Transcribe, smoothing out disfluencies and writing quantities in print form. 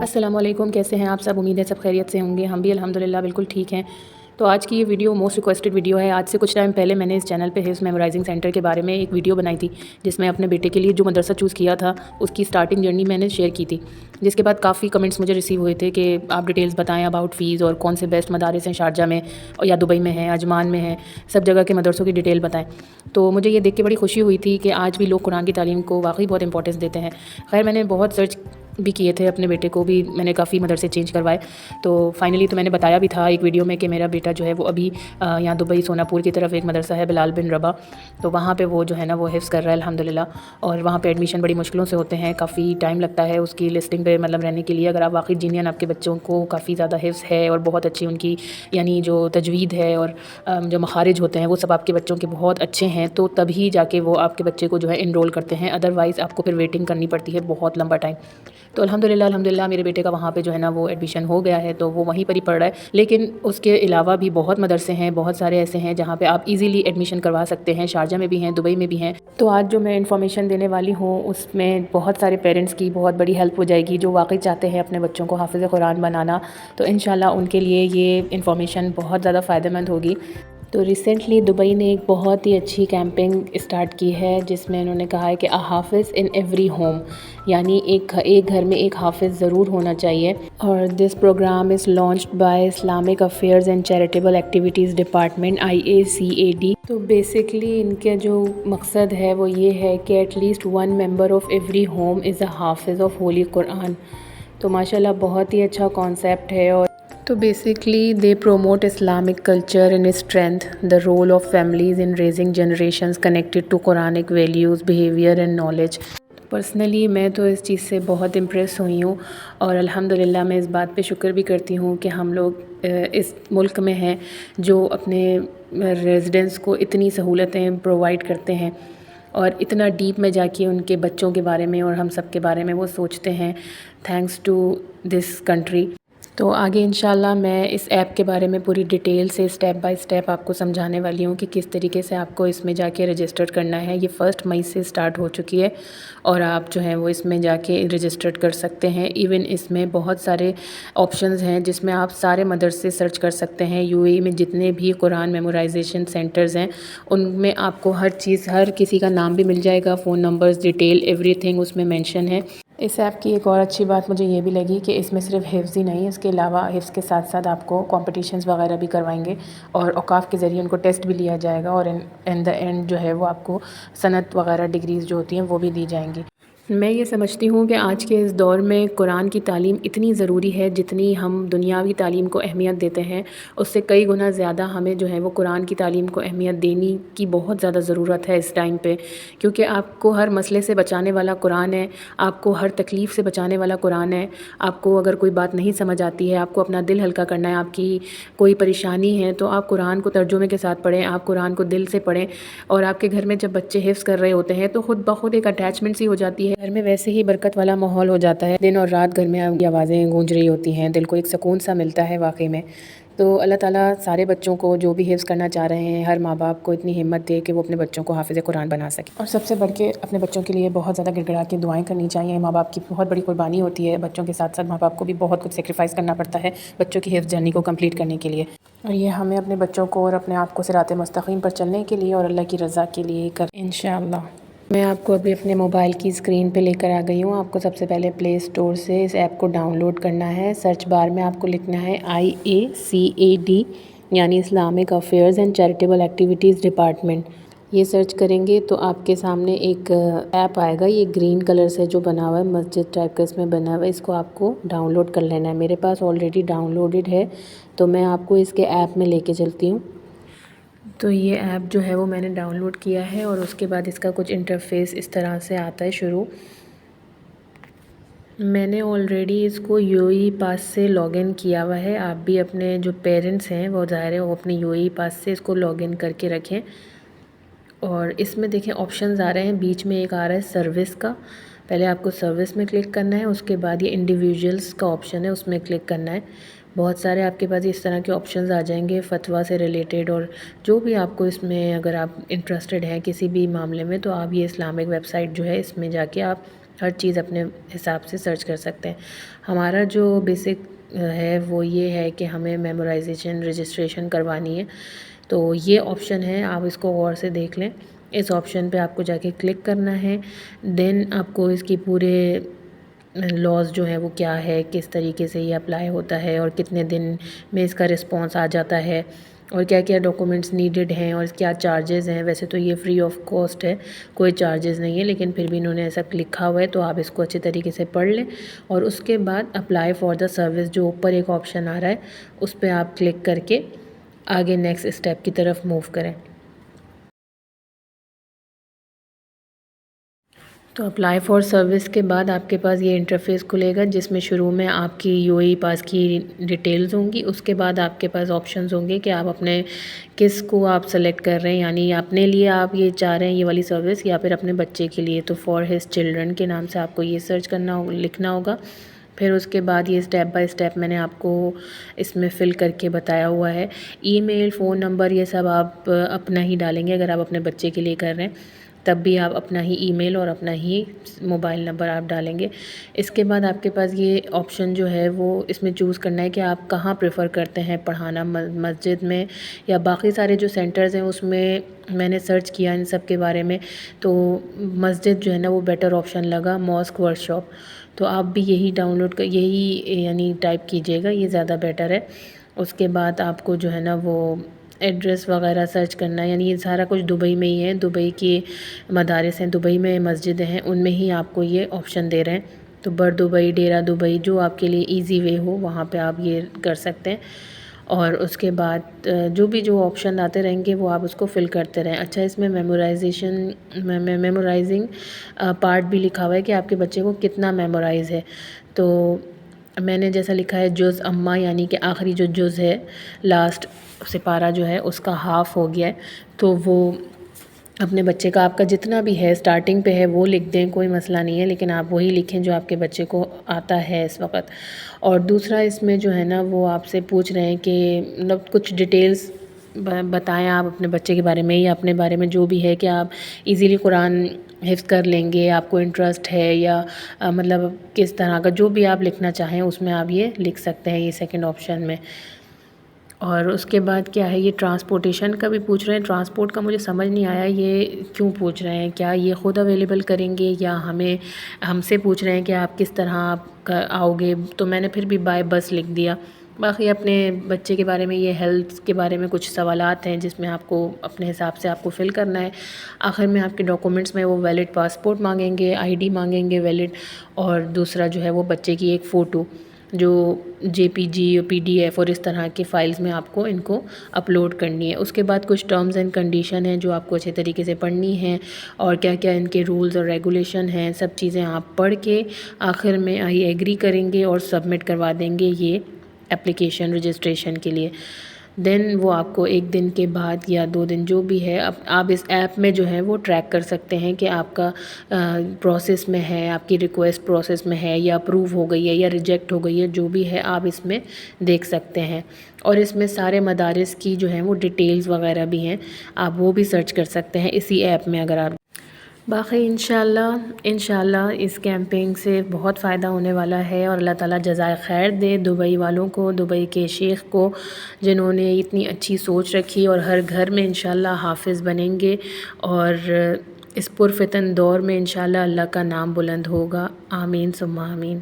अस्सलाम वालेकुम, कैसे हैं आप सब। उम्मीद है सब खैरियत से होंगे। हम भी अल्हम्दुलिल्लाह बिल्कुल ठीक हैं। तो आज की ये वीडियो मोस्ट रिक्वेस्टेड वीडियो है। आज से कुछ टाइम पहले मैंने इस चैनल पे हिफ्ज़ मेमोराइजिंग सेंटर के बारे में एक वीडियो बनाई थी, जिसमें अपने बेटे के लिए जो मदरसा चूज़ किया था उसकी स्टार्टिंग जर्नी मैंने शेयर की थी। जिसके बाद काफ़ी कमेंट्स मुझे रिसीव हुए थे कि आप डिटेल्स बताएं अबाउट फ़ीस और कौन से बेस्ट मदारिस हैं शारजा में और या दुबई में हैं, अजमान में हैं, सब जगह के मदरसों की डिटेल बताएं। तो मुझे ये देख के बड़ी खुशी हुई थी कि आज भी लोग कुरान की तालीम को वाकई बहुत इंपॉर्टेंस देते हैं। खैर, मैंने बहुत सर्च भी किए थे, अपने बेटे को भी मैंने काफ़ी मदरसे चेंज करवाए। तो फाइनली तो मैंने बताया भी था एक वीडियो में कि मेरा बेटा जो है वो अभी यहाँ दुबई सोनापुर की तरफ एक मदरसा है बिलाल बिन रबा, तो वहाँ पे वो जो है ना वो हिफ्ज़ कर रहा है अल्हम्दुलिल्लाह। और वहाँ पे एडमिशन बड़ी मुश्किलों से होते हैं, काफ़ी टाइम लगता है उसकी लिस्टिंग पे मतलब रहने के लिए। अगर आप वाकई जीनियन आपके बच्चों को काफ़ी ज़्यादा हिफ्ज़ है और बहुत अच्छी उनकी यानी जो तजवीद है और जो मखारिज होते हैं वो सब आपके बच्चों के बहुत अच्छे हैं, तो तभी जाके वो आपके बच्चे को जो है इनरोल करते हैं। अदरवाइज़ आपको फिर वेटिंग करनी पड़ती है बहुत लंबा टाइम। तो अल्हम्दुलिल्लाह मेरे बेटे का वहाँ पे जो है ना वो एडमिशन हो गया है, तो वो वहीं पर ही पढ़ रहा है। लेकिन उसके अलावा भी बहुत मदरसे हैं, बहुत सारे ऐसे हैं जहाँ पे आप इजीली एडमिशन करवा सकते हैं। शारजा में भी हैं, दुबई में भी हैं। तो आज जो मैं इन्फॉर्मेशन देने वाली हूँ उसमें बहुत सारे पेरेंट्स की बहुत बड़ी हेल्प हो जाएगी जो वाकई चाहते हैं अपने बच्चों को हाफ़िज़ कुरान बनाना। तो इंशाल्लाह उनके लिए ये इन्फॉर्मेशन बहुत ज़्यादा फ़ायदेमंद होगी। तो रिसेंटली दुबई ने एक बहुत ही अच्छी कैंपेन स्टार्ट की है, जिसमें उन्होंने कहा है कि अ हाफ़िज़ इन एवरी होम, यानी एक घर में एक हाफ़िज़ ज़रूर होना चाहिए। और this programme is launched by Islamic affairs and charitable activities department IACAD। तो बेसिकली इनका जो मकसद है वो ये है कि at least one member of every home is a हाफ़िज़ ऑफ़ होली कुरान। तो माशाल्लाह बहुत ही अच्छा कॉन्सेप्ट है। और तो basically they promote Islamic culture and strength the role of families in raising generations connected to Quranic values behaviour and knowledge. Personally मैं तो इस चीज़ से बहुत इम्प्रेस हुई हूँ और अल्हम्दुलिल्लाह मैं इस बात पे शुक्र भी करती हूँ कि हम लोग इस मुल्क में हैं जो अपने रेजिडेंट्स को इतनी सहूलतें प्रोवाइड करते हैं और इतना डीप में जाके उनके बच्चों के बारे में और हम सब के बारे में वो सोचते हैं, थैंक्स टू दिस कंट्री। तो आगे इंशाल्लाह मैं इस ऐप के बारे में पूरी डिटेल से स्टेप बाय स्टेप आपको समझाने वाली हूँ कि किस तरीके से आपको इसमें जाके रजिस्टर करना है। ये 1 मई से स्टार्ट हो चुकी है और आप जो हैं वो इसमें जाके रजिस्टर कर सकते हैं। इवन इसमें बहुत सारे ऑप्शंस हैं जिसमें आप सारे मदरसे सर्च कर सकते हैं। UAE में जितने भी कुरान मेमोराइजेशन सेंटर्स हैं उनमें आपको हर चीज़, हर किसी का नाम भी मिल जाएगा, फ़ोन नंबर्स, डिटेल, एवरीथिंग उसमें मेंशन है। इस ऐप की एक और अच्छी बात मुझे ये भी लगी कि इसमें सिर्फ हिफ्ज़ ही नहीं, इसके अलावा हिफ्ज़ के साथ साथ आपको कॉम्पिटिशन्स वगैरह भी करवाएंगे और औकाफ़ के ज़रिए उनको टेस्ट भी लिया जाएगा और इन द एंड जो है वो आपको सनत वगैरह डिग्रीज़ जो होती हैं वो भी दी जाएंगी। मैं ये समझती हूँ कि आज के इस दौर में कुरान की तालीम इतनी ज़रूरी है, जितनी हम दुनियावी तालीम को अहमियत देते हैं उससे कई गुना ज़्यादा हमें जो है वो कुरान की तालीम को अहमियत देने की बहुत ज़्यादा ज़रूरत है इस टाइम पे। क्योंकि आपको हर मसले से बचाने वाला कुरान है, आपको हर तकलीफ़ से बचाने वाला कुरान है। आपको अगर कोई बात नहीं समझ आती है, आपको अपना दिल हल्का करना है, आपकी कोई परेशानी है, तो आप कुरान को तर्जुमे के साथ पढ़ें, आप कुरान को दिल से पढ़ें। और आपके घर में जब बच्चे हिफ्ज़ कर रहे होते हैं तो ख़ुद ब खुद एक अटैचमेंट सी हो जाती है, घर में वैसे ही बरकत वाला माहौल हो जाता है। दिन और रात घर में आपकी आवाज़ें गूंज रही होती हैं, दिल को एक सुकून सा मिलता है वाकई में। तो अल्लाह ताला सारे बच्चों को जो भी हिफ्ज़ करना चाह रहे हैं, हर माँ बाप को इतनी हिम्मत दे कि वो अपने बच्चों को हाफ़िज़ कुरान बना सकें। और सबसे बढ़ के अपने बच्चों के लिए बहुत ज़्यादा गिड़गिड़ा के दुआएं करनी चाहिए। माँ बाप की बहुत बड़ी कुर्बानी होती है, बच्चों के साथ साथ माँ बाप को भी बहुत कुछ सेक्रीफाइस करना पड़ता है बच्चों की हिफ्ज़ जर्नी को कम्प्लीट करने के लिए। और ये हमें अपने बच्चों को और अपने आप को सिराते मुस्तकीम पर चलने के लिए और अल्लाह की रज़ा के लिए कर इंशाअल्लाह। मैं आपको अभी अपने मोबाइल की स्क्रीन पे लेकर आ गई हूँ। आपको सबसे पहले प्ले स्टोर से इस ऐप को डाउनलोड करना है। सर्च बार में आपको लिखना है IACAD यानी Islamic affairs and charitable activities department. ये सर्च करेंगे तो आपके सामने एक ऐप आएगा, ये ग्रीन कलर से जो बना हुआ है, मस्जिद टाइप का इसमें बना हुआ है। इसको आपको डाउनलोड कर लेना है। मेरे पास ऑलरेडी डाउनलोडेड है तो मैं आपको इसके ऐप में लेके चलती हूँ। तो ये ऐप जो है वो मैंने डाउनलोड किया है और उसके बाद इसका कुछ इंटरफेस इस तरह से आता है शुरू। मैंने ऑलरेडी इसको UAE पास से लॉगिन किया हुआ है। आप भी अपने जो पेरेंट्स हैं वो ज़ाहिर है वो अपने UAE पास से इसको लॉगिन करके रखें। और इसमें देखें ऑप्शंस आ रहे हैं, बीच में एक आ रहा है सर्विस का। पहले आपको सर्विस में क्लिक करना है, उसके बाद ये इंडिविजुअल्स का ऑप्शन है उसमें क्लिक करना है। बहुत सारे आपके पास इस तरह के ऑप्शंस आ जाएंगे फतवा से रिलेटेड, और जो भी आपको इसमें अगर आप इंटरेस्टेड हैं किसी भी मामले में तो आप ये इस्लामिक वेबसाइट जो है इसमें जाके आप ہر چیز اپنے حساب سے سرچ کر سکتے ہیں۔ ہمارا جو بیسک ہے وہ یہ ہے کہ ہمیں میمورائزیشن رجسٹریشن کروانی ہے، تو یہ آپشن ہے، آپ اس کو غور سے دیکھ لیں۔ اس آپشن پہ آپ کو جا کے کلک کرنا ہے، دین آپ کو اس کی پورے لاز جو ہیں وہ کیا ہے، کس طریقے سے یہ اپلائی ہوتا ہے اور کتنے دن میں اس کا رسپانس آ جاتا ہے، اور کیا کیا ڈاکومنٹس نیڈڈ ہیں اور کیا چارجز ہیں۔ ویسے تو یہ فری آف کاسٹ ہے، کوئی چارجز نہیں ہے، لیکن پھر بھی انہوں نے ایسا لکھا ہوا ہے تو آپ اس کو اچھے طریقے سے پڑھ لیں، اور اس کے بعد اپلائی فار دا سروس جو اوپر ایک آپشن آ رہا ہے اس پہ آپ کلک کر کے آگے نیکسٹ اسٹیپ کی طرف موو کریں۔ تو اپلائی فار سروس کے بعد آپ کے پاس یہ انٹرفیس کھلے گا، جس میں شروع میں آپ کی یو اے ای پاس کی ڈیٹیلز ہوں گی۔ اس کے بعد آپ کے پاس آپشنز ہوں گے کہ آپ اپنے کس کو آپ سلیکٹ کر رہے ہیں، یعنی اپنے لیے آپ یہ چاہ رہے ہیں یہ والی سروس، یا پھر اپنے بچے کے لیے۔ تو فار ہز چلڈرن کے نام سے آپ کو یہ سرچ کرنا ہوگا، لکھنا ہوگا۔ پھر اس کے بعد یہ اسٹیپ بائی اسٹیپ میں نے آپ کو اس میں فل کر کے بتایا ہوا ہے۔ ای میل، فون نمبر، یہ سب آپ اپنا ہی ڈالیں گے۔ اگر آپ اپنے بچے کے لیے کر رہے ہیں تب بھی آپ اپنا ہی ای میل اور اپنا ہی موبائل نمبر آپ ڈالیں گے۔ اس کے بعد آپ کے پاس یہ آپشن جو ہے وہ اس میں چوز کرنا ہے کہ آپ کہاں پریفر کرتے ہیں پڑھانا، مسجد میں یا باقی سارے جو سینٹرز ہیں۔ اس میں نے سرچ کیا ان سب کے بارے میں، تو مسجد جو ہے نا وہ بیٹر آپشن لگا، ماسک ورکشاپ۔ تو آپ بھی یہی ڈاؤن لوڈ کر یہی یعنی ٹائپ کیجیے گا، یہ زیادہ بیٹر ہے۔ اس کے بعد آپ کو جو ہے نا وہ ایڈریس وغیرہ سرچ کرنا ہے، یعنی یہ سارا کچھ دبئی میں ہی ہے، دبئی کی مدارس ہیں، دبئی میں مسجدیں ہیں، ان میں ہی آپ کو یہ آپشن دے رہے ہیں۔ تو بر دبئی، ڈیرہ دبئی، جو آپ کے لیے ایزی وے ہو وہاں پہ آپ یہ کر سکتے ہیں۔ اور اس کے بعد جو آپشن آتے رہیں گے وہ آپ اس کو فل کرتے رہیں۔ اچھا، اس میں میمورائزنگ پارٹ بھی لکھا ہوا ہے کہ آپ کے بچے کو کتنا میمورائز ہے۔ تو میں نے جیسا لکھا ہے جز اما، یعنی کہ آخری جو جز ہے، لاسٹ سپارہ جو ہے اس کا ہاف ہو گیا ہے، تو وہ اپنے بچے کا، آپ کا جتنا بھی ہے سٹارٹنگ پہ ہے وہ لکھ دیں، کوئی مسئلہ نہیں ہے، لیکن آپ وہی لکھیں جو آپ کے بچے کو آتا ہے اس وقت۔ اور دوسرا اس میں جو ہے نا وہ آپ سے پوچھ رہے ہیں کہ مطلب کچھ ڈیٹیلز بتائیں آپ اپنے بچے کے بارے میں یا اپنے بارے میں، جو بھی ہے کہ آپ ایزیلی قرآن حفظ کر لیں گے، آپ کو انٹرسٹ ہے، یا مطلب کس طرح کا جو بھی آپ لکھنا چاہیں اس میں آپ یہ لکھ سکتے ہیں، یہ سیکنڈ آپشن میں۔ اور اس کے بعد کیا ہے، یہ ٹرانسپورٹیشن کا بھی پوچھ رہے ہیں۔ ٹرانسپورٹ کا مجھے سمجھ نہیں آیا یہ کیوں پوچھ رہے ہیں، کیا یہ خود اویلیبل کریں گے یا ہم سے پوچھ رہے ہیں کہ آپ کس طرح آپ آؤ گے؟ تو میں نے پھر بھی بائی بس لکھ دیا۔ باقی اپنے بچے کے بارے میں، یہ ہیلتھ کے بارے میں کچھ سوالات ہیں جس میں آپ کو اپنے حساب سے آپ کو فل کرنا ہے۔ آخر میں آپ کے ڈاکومنٹس میں وہ ویلڈ پاسپورٹ مانگیں گے، آئی ڈی مانگیں گے ویلڈ، اور دوسرا جو ہے وہ بچے کی ایک فوٹو جو جے پی جی، پی ڈی ایف اور اس طرح کے فائلز میں آپ کو ان کو اپلوڈ کرنی ہے۔ اس کے بعد کچھ ٹرمز اینڈ کنڈیشن ہیں جو آپ کو اچھے طریقے سے پڑھنی ہیں، اور کیا کیا ان کے رولز اور ریگولیشن ہیں، سب چیزیں آپ پڑھ کے آخر میں آئی ایگری کریں گے اور سبمٹ کروا دیں گے یہ اپلیکیشن رجسٹریشن کے لیے۔ دین وہ آپ کو 1 دن کے بعد یا 2 دن جو بھی ہے، آپ اس ایپ میں جو ہے وہ ٹریک کر سکتے ہیں کہ آپ کا پروسیس میں ہے، آپ کی ریکویسٹ پروسیس میں ہے یا اپروو ہو گئی ہے یا ریجیکٹ ہو گئی ہے، جو بھی ہے آپ اس میں دیکھ سکتے ہیں۔ اور اس میں سارے مدارس کی جو ہیں وہ ڈیٹیلز وغیرہ بھی ہیں، آپ وہ بھی سرچ کر سکتے ہیں اسی ایپ میں اگر آپ۔ باقی انشاءاللہ اس کیمپنگ سے بہت فائدہ ہونے والا ہے، اور اللہ تعالیٰ جزائے خیر دے دبئی والوں کو، دبئی کے شیخ کو، جنہوں نے اتنی اچھی سوچ رکھی، اور ہر گھر میں انشاءاللہ حافظ بنیں گے، اور اس پرفتن دور میں انشاءاللہ اللہ کا نام بلند ہوگا۔ آمین ثم آمین۔